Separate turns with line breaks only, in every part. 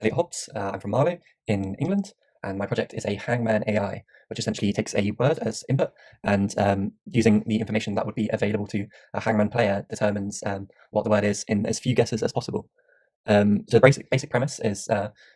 Elliot Hobbs. I'm from Marlow in England, and my project is a Hangman AI, which essentially takes a word as input and using the information that would be available to a Hangman player determines what the word is in as few guesses as possible. So the basic premise is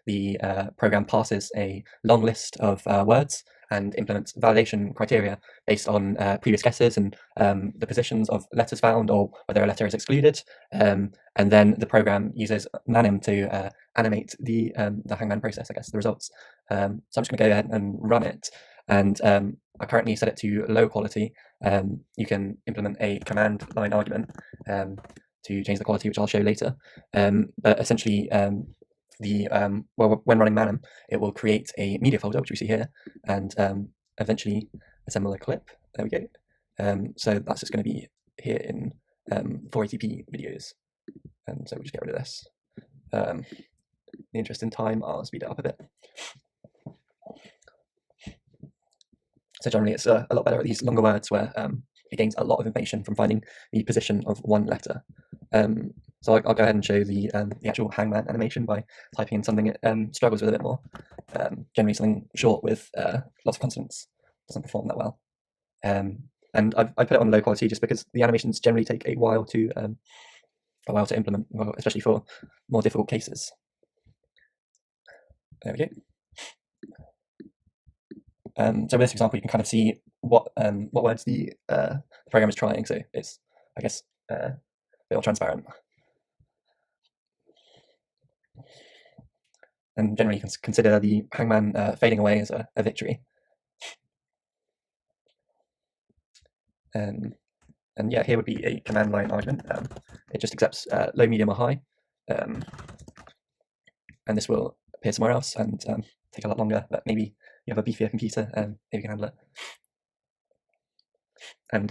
the program parses a long list of words and implements validation criteria based on previous guesses and the positions of letters found or whether a letter is excluded. And then the program uses manim to animate the Hangman process, I guess, the results. So I'm just going to go ahead and run it. And I currently set it to low quality. You can implement a command line argument to change the quality, which I'll show later. But essentially, when running manim, it will create a media folder, which we see here, and eventually assemble a clip. There we go. So that's just going to be here in 480p videos. And so we'll just get rid of this. In the interest in time, I'll speed it up a bit. So generally, it's a lot better at these longer words where it gains a lot of information from finding the position of one letter. So I'll go ahead and show the actual Hangman animation by typing in something it struggles with a bit more. Generally something short with lots of consonants doesn't perform that well. And I put it on low quality just because the animations generally take a while to implement, especially for more difficult cases. There we go. So with this example, you can kind of see what words the program is trying. So it's, I guess, a bit more transparent. And generally, you can consider the Hangman fading away as a victory. And yeah, here would be a command line argument. It just accepts low, medium, or high. And this will appear somewhere else and take a lot longer, but maybe you have a beefier computer, maybe you can handle it. And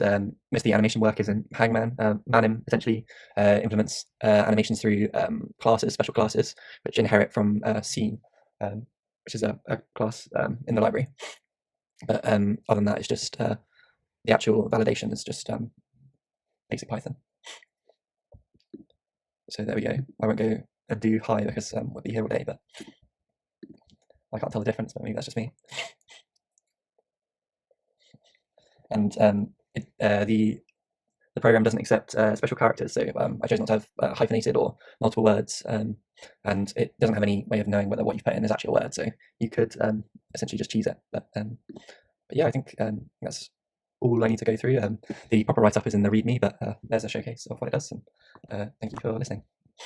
most of the animation work is in Hangman. Manim essentially implements animations through classes, special classes, which inherit from scene, which is a class in the library. But other than that, it's just the actual validation is just basic Python. So there we go. I won't go and do high because we'll be here all day, but I can't tell the difference, but maybe that's just me. And the program doesn't accept special characters, so I chose not to have hyphenated or multiple words, and it doesn't have any way of knowing whether what you've put in is actually a word, so you could essentially just cheese it. But yeah, I think that's all I need to go through. The proper write-up is in the README, but there's a showcase of what it does, and thank you for listening.